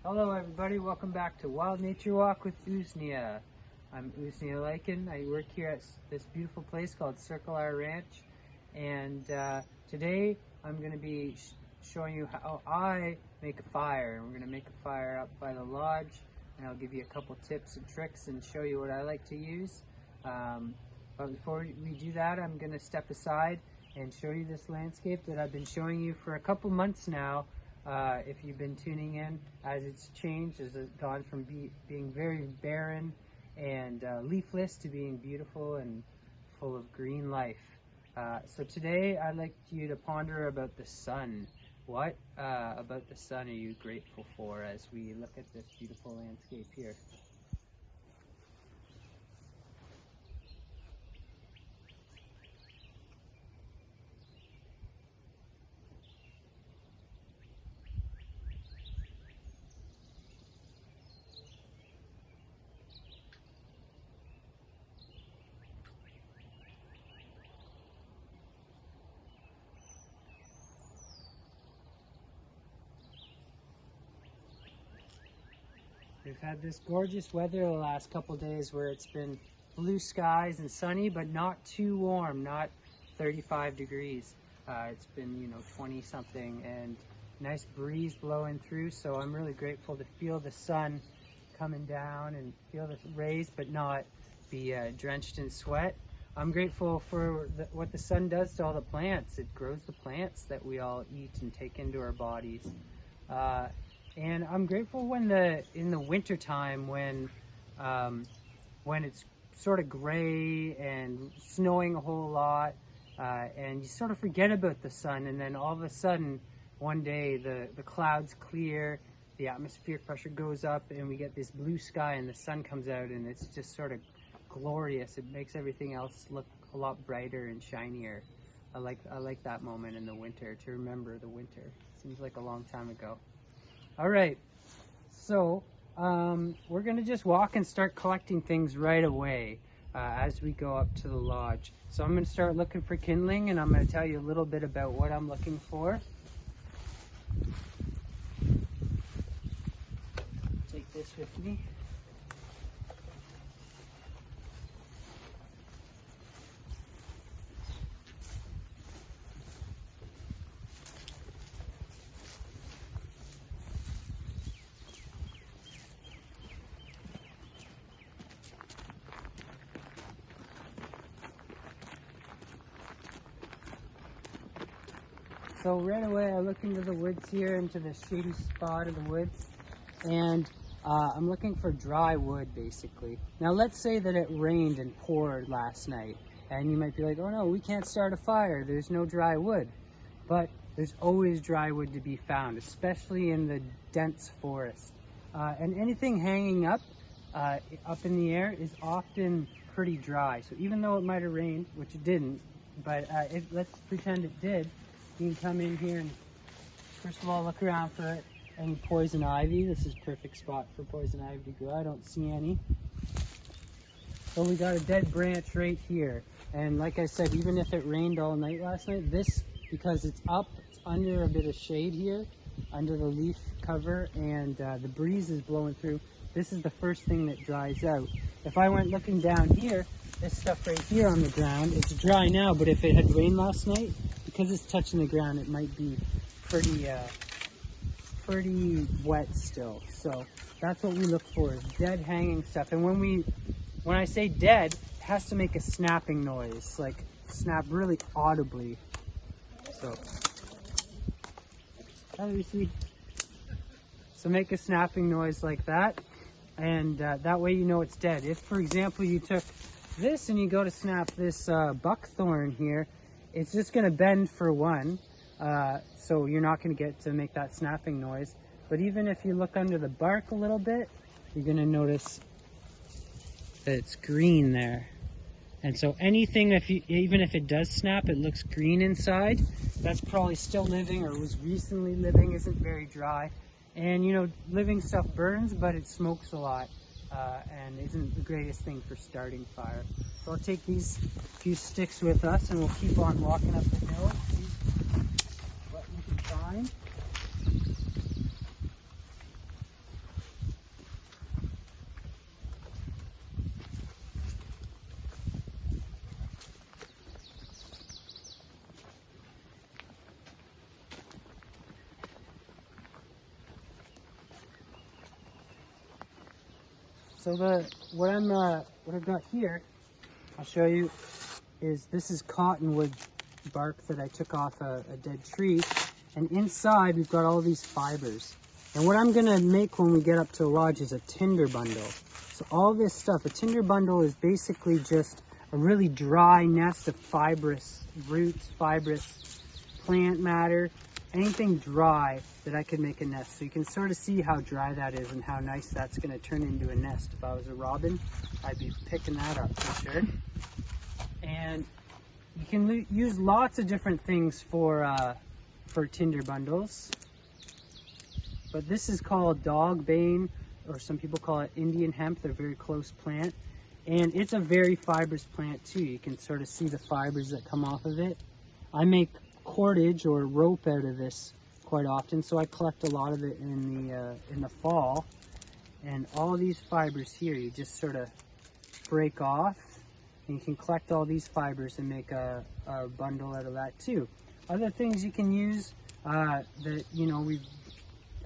Hello everybody, welcome back to Wild Nature Walk with Uznea. I'm Uznea Lycan. I work here at this beautiful place called Circle R Ranch, and today I'm going to be showing you how I make a fire. We're going to make a fire up by the lodge, and I'll give you a couple tips and tricks and show you what I like to use. But before we do that, I'm going to step aside and show you this landscape that I've been showing you for a couple months now. If you've been tuning in, as it's changed, as it's gone from being very barren and leafless to being beautiful and full of green life. So today I'd like you to ponder about the sun. What about the sun are you grateful for as we look at this beautiful landscape here? We've had this gorgeous weather the last couple days where it's been blue skies and sunny, but not too warm, not 35 degrees. It's been, 20 something, and nice breeze blowing through, so I'm really grateful to feel the sun coming down and feel the rays, but not be drenched in sweat. I'm grateful for what the sun does to all the plants. It grows the plants that we all eat and take into our bodies. And I'm grateful in the winter time when it's sort of gray and snowing a whole lot, and you sort of forget about the sun, and then all of a sudden one day the clouds clear, the atmospheric pressure goes up, and we get this blue sky and the sun comes out, and it's just sort of glorious. It makes everything else look a lot brighter and shinier. I like that moment in the winter, to remember the winter. Seems like a long time ago. All right, so we're going to just walk and start collecting things right away as we go up to the lodge. So I'm going to start looking for kindling, and I'm going to tell you a little bit about what I'm looking for. Take this with me. So right away I look into the woods here, into the shady spot of the woods, and I'm looking for dry wood basically. Now let's say that it rained and poured last night, and you might be like, oh no, we can't start a fire, there's no dry wood. But there's always dry wood to be found, especially in the dense forest. And anything hanging up in the air is often pretty dry. So even though it might have rained, which it didn't, but let's pretend it did, you can come in here and first of all look around for any poison ivy. This is a perfect spot for poison ivy to grow. I don't see any. So we got a dead branch right here. And like I said, even if it rained all night last night, this, because it's up, it's under a bit of shade here, under the leaf cover, and the breeze is blowing through. This is the first thing that dries out. If I went looking down here, this stuff right here on the ground, it's dry now, but if it had rained last night, because it's touching the ground, it might be pretty wet still. So that's what we look for, is dead hanging stuff. And when I say dead, it has to make a snapping noise, like snap really audibly. So, so make a snapping noise like that, and that way you know it's dead. If, for example, you took this and you go to snap this buckthorn here, it's just going to bend for one, so you're not going to get to make that snapping noise. But even if you look under the bark a little bit, you're going to notice that it's green there. And so anything, even if it does snap, it looks green inside, that's probably still living or was recently living, isn't very dry. And living stuff burns, but it smokes a lot. And isn't the greatest thing for starting fire. So I'll take these few sticks with us, and we'll keep on walking up the hill and see what we can find. So what I've got here, I'll show you, is this is cottonwood bark that I took off a dead tree, and inside we've got all these fibers. And what I'm gonna make when we get up to the lodge is a tinder bundle. So all this stuff, a tinder bundle is basically just a really dry nest of fibrous roots, fibrous plant matter, anything dry that I could make a nest. So you can sort of see how dry that is and how nice that's gonna turn into a nest. If I was a robin, I'd be picking that up for sure. And you can use lots of different things for tinder bundles. But this is called dog bane, or some people call it Indian hemp. They're a very close plant. And it's a very fibrous plant too. You can sort of see the fibers that come off of it. I make cordage or rope out of this quite often, so I collect a lot of it in the fall. And all these fibers here, you just sort of break off, and you can collect all these fibers and make a bundle out of that too. Other things you can use that, you know,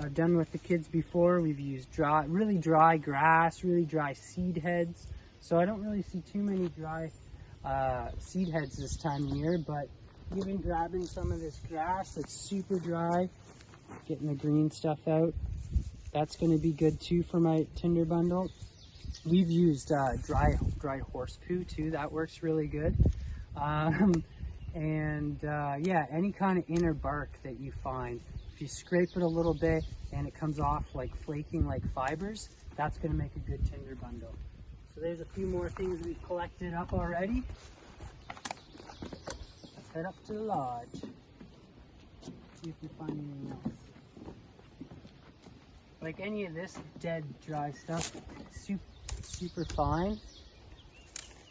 I've done with the kids before, we've used really dry grass, really dry seed heads. So I don't really see too many dry seed heads this time of year, but even grabbing some of this grass that's super dry, getting the green stuff out, that's going to be good too for my tinder bundle. We've used dry horse poo too. That works really good. Yeah, any kind of inner bark that you find, if you scrape it a little bit and it comes off like flaking like fibers, that's going to make a good tinder bundle. So there's a few more things we've collected up already. Let's head up to the lodge. See if we find anything else. Like any of this dead dry stuff, super fine.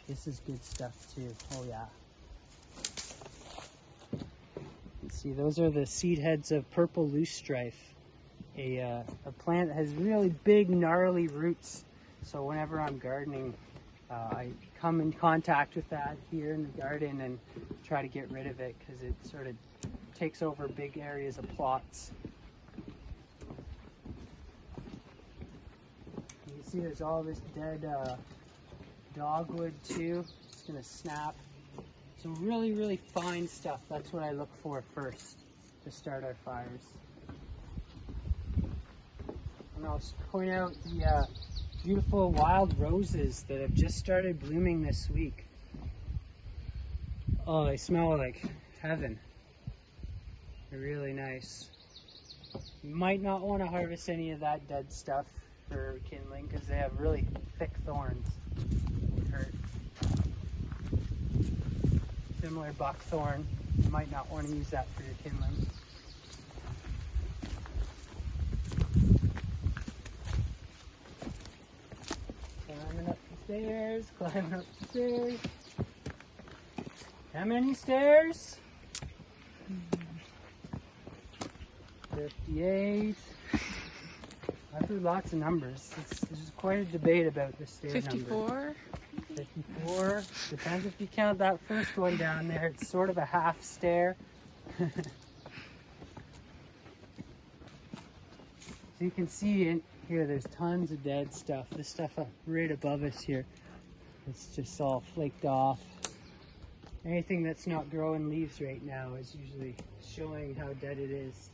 This is good stuff too. Oh yeah. See, those are the seed heads of purple loosestrife, a plant that has really big gnarly roots. So whenever I'm gardening, I come in contact with that here in the garden and try to get rid of it because it sort of takes over big areas of plots. You can see there's all this dead dogwood too. It's gonna snap. Some really, really fine stuff. That's what I look for first to start our fires. And I'll point out the beautiful wild roses that have just started blooming this week. Oh, they smell like heaven. They're really nice. You might not want to harvest any of that dead stuff for kindling because they have really thick thorns. It would hurt. Similar buckthorn, you might not want to use that for your kindling. Climbing up the stairs, climbing up the stairs. How many stairs? 58. I threw lots of numbers. There's quite a debate about the stair 54. number. 54. Depends if you count that first one down there. It's sort of a half stair. So you can see in here there's tons of dead stuff. This stuff up right above us here, it's just all flaked off. Anything that's not growing leaves right now is usually showing how dead it is.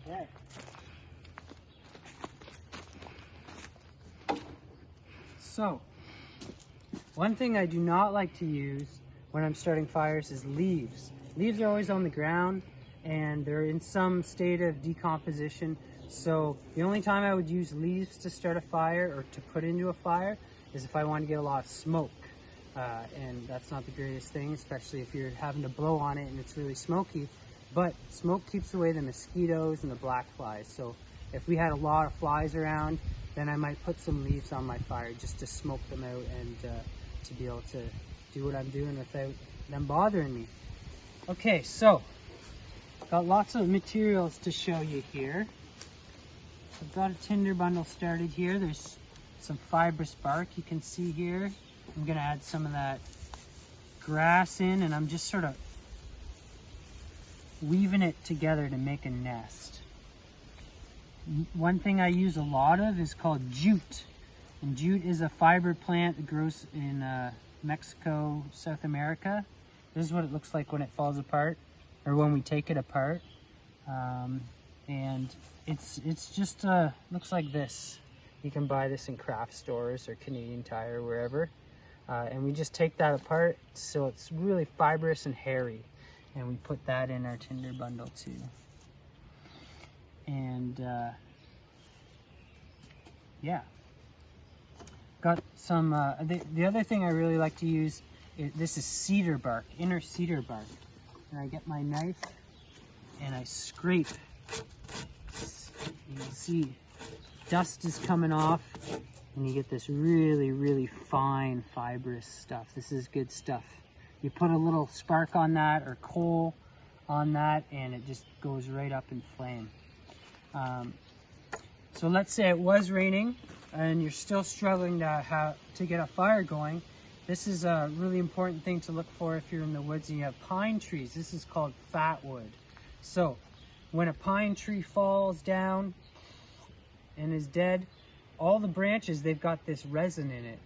Okay. So, one thing I do not like to use when I'm starting fires is leaves. Leaves are always on the ground, and they're in some state of decomposition. So the only time I would use leaves to start a fire or to put into a fire is if I want to get a lot of smoke. And that's not the greatest thing, especially if you're having to blow on it and it's really smoky. But smoke keeps away the mosquitoes and the black flies. So if we had a lot of flies around, then I might put some leaves on my fire just to smoke them out and to be able to do what I'm doing without them bothering me. Okay, so got lots of materials to show you here. I've got a tinder bundle started here. There's some fibrous bark you can see here. I'm gonna add some of that grass in, and I'm just sort of weaving it together to make a nest. One thing I use a lot of is called jute. And jute is a fiber plant that grows in Mexico, South America. This is what it looks like when it falls apart, or when we take it apart. And it's just looks like this. You can buy this in craft stores or Canadian Tire, wherever. And we just take that apart so it's really fibrous and hairy. And we put that in our tinder bundle too. And yeah. Got some, the other thing I really like to use, this is cedar bark, inner cedar bark. And I get my knife and I scrape. You can see dust is coming off and you get this really, really fine fibrous stuff. This is good stuff. You put a little spark on that or coal on that and it just goes right up in flame. So let's say it was raining and you're still struggling to get a fire going. This is a really important thing to look for if you're in the woods and you have pine trees. This is called fat wood. So when a pine tree falls down and is dead, all the branches, they've got this resin in it.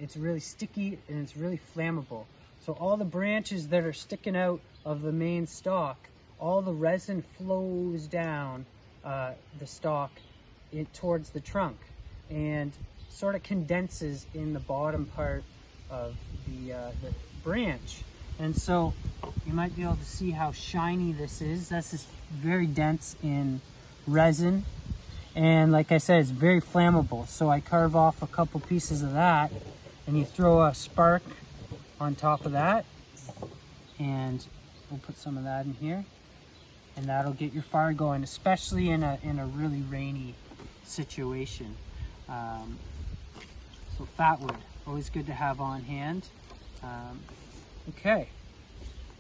It's really sticky and it's really flammable. So all the branches that are sticking out of the main stalk, all the resin flows down the stalk towards the trunk and sort of condenses in the bottom part of the branch. And so you might be able to see how shiny this is. This is very dense in resin. And like I said, it's very flammable. So I carve off a couple pieces of that and you throw a spark on top of that. And we'll put some of that in here. And that'll get your fire going, especially in a really rainy situation. So fat wood, always good to have on hand. Okay,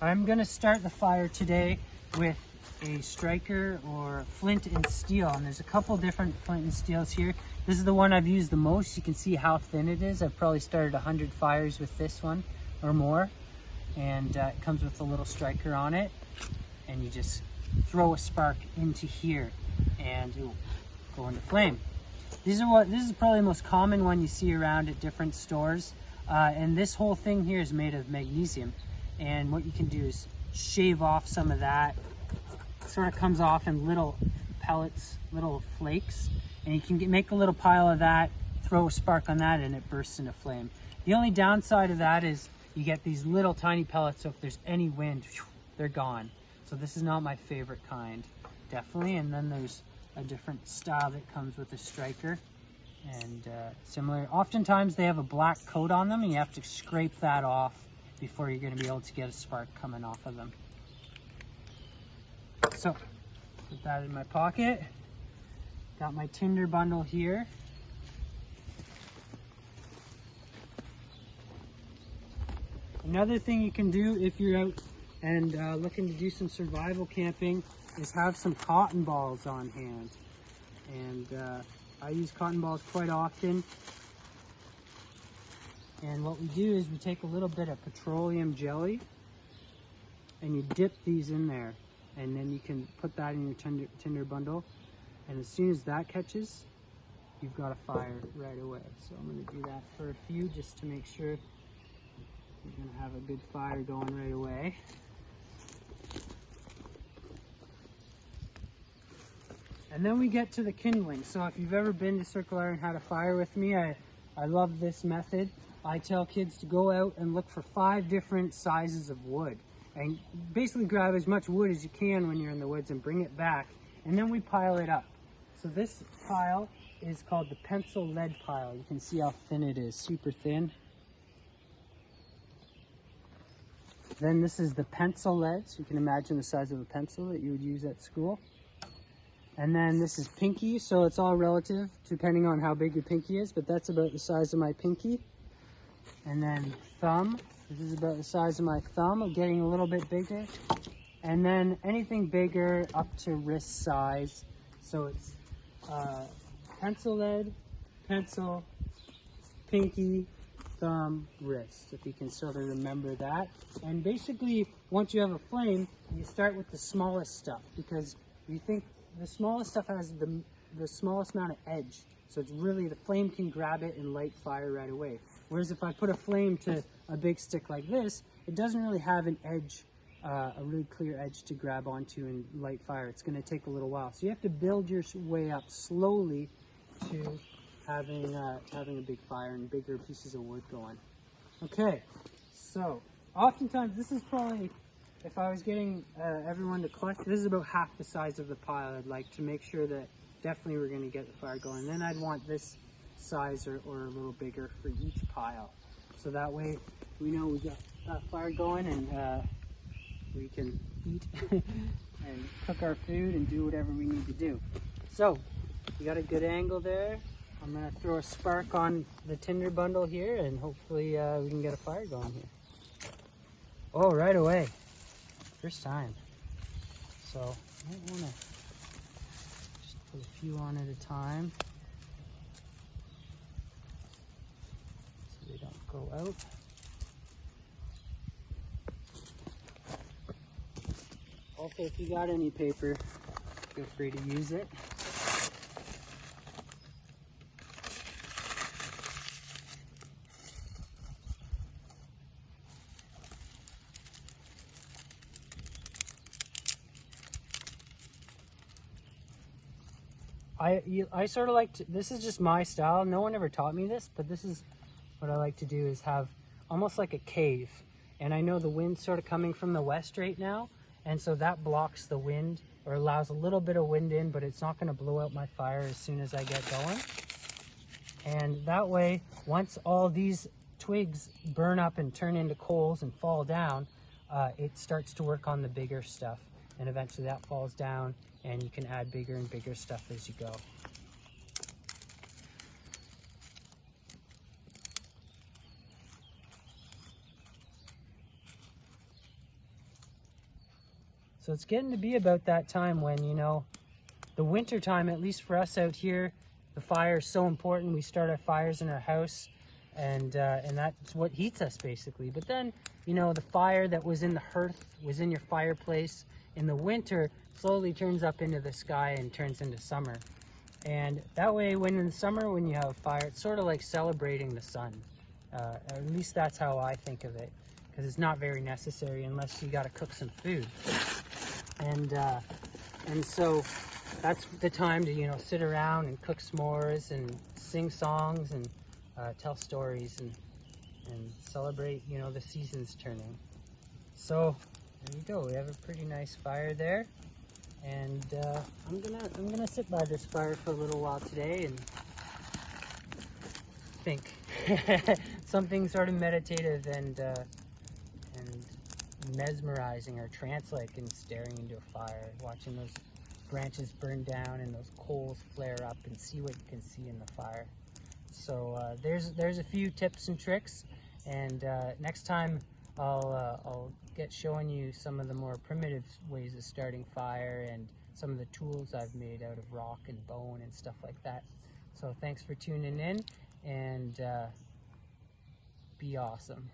I'm gonna start the fire today with a striker or flint and steel, and there's a couple different flint and steels here. This is the one I've used the most. You can see how thin it is. I've probably started 100 fires with this one or more, and it comes with a little striker on it, and you just throw a spark into here and it will go into flame. This is probably the most common one you see around at different stores, and this whole thing here is made of magnesium, and what you can do is shave off some of that. It sort of comes off in little pellets, little flakes, and you can make a little pile of that, throw a spark on that, and it bursts into flame. The only downside of that is you get these little tiny pellets, so if there's any wind, they're gone. So this is not my favorite kind, definitely. And then there's a different style that comes with a striker, and similar. Oftentimes they have a black coat on them and you have to scrape that off before you're going to be able to get a spark coming off of them. So put that in my pocket. Got my tinder bundle here. Another thing you can do if you're out and looking to do some survival camping is have some cotton balls on hand. And I use cotton balls quite often. And what we do is we take a little bit of petroleum jelly and you dip these in there. And then you can put that in your tinder bundle. And as soon as that catches, you've got a fire right away. So I'm going to do that for a few just to make sure you're going to have a good fire going right away. And then we get to the kindling. So if you've ever been to Circle R and had a fire with me, I love this method. I tell kids to go out and look for 5 different sizes of wood. and basically grab as much wood as you can when you're in the woods and bring it back, and then we pile it up. So this pile is called the pencil lead pile. You can see how thin it is, super thin. Then this is the pencil lead, so you can imagine the size of a pencil that you would use at school. And then this is pinky, so it's all relative depending on how big your pinky is, but that's about the size of my pinky. And then thumb, this is about the size of my thumb, getting a little bit bigger. And then anything bigger up to wrist size. So it's pencil lead, pencil, pinky, thumb, wrist, if you can sort of remember that. And basically, once you have a flame, you start with the smallest stuff, because you think the smallest stuff has the smallest amount of edge. So it's really, the flame can grab it and light fire right away. Whereas if I put a flame to a big stick like this, it doesn't really have an edge, a really clear edge to grab onto and light fire. It's going to take a little while. So you have to build your way up slowly to having a big fire and bigger pieces of wood going. Okay, so oftentimes this is probably, if I was getting everyone to collect, this is about half the size of the pile. I'd like to make sure that definitely we're going to get the fire going. Then I'd want this size or a little bigger for each pile. So that way we know we got that fire going, and we can eat and cook our food and do whatever we need to do. So we got a good angle there. I'm going to throw a spark on the tinder bundle here, and hopefully we can get a fire going here. Oh, right away. First time. So I might want to just put a few on at a time so they don't go out. Also, if you got any paper, feel free to use it. I sort of like to, this is just my style. No one ever taught me this, but this is what I like to do, is have almost like a cave. And I know the wind's sort of coming from the west right now, and so that blocks the wind, or allows a little bit of wind in, but it's not going to blow out my fire as soon as I get going. And that way, once all these twigs burn up and turn into coals and fall down, it starts to work on the bigger stuff, and eventually that falls down, and you can add bigger and bigger stuff as you go. So it's getting to be about that time when, you know, the winter time, at least for us out here, the fire is so important. We start our fires in our house, and that's what heats us basically. But then, you know, the fire that was in the hearth, was in your fireplace in the winter, slowly turns up into the sky and turns into summer. And that way, when in the summer, when you have a fire, it's sort of like celebrating the sun. At least that's how I think of it, because it's not very necessary unless you got to cook some food. And so that's the time to, you know, sit around and cook s'mores and sing songs and tell stories and celebrate, you know, the seasons turning. So there you go. We have a pretty nice fire there, and I'm gonna sit by this fire for a little while today and think. Something sort of meditative and mesmerizing or trance-like, and staring into a fire, watching those branches burn down and those coals flare up, and see what you can see in the fire. So there's a few tips and tricks, and next time I'll get showing you some of the more primitive ways of starting fire, and some of the tools I've made out of rock and bone and stuff like that. So thanks for tuning in, and be awesome.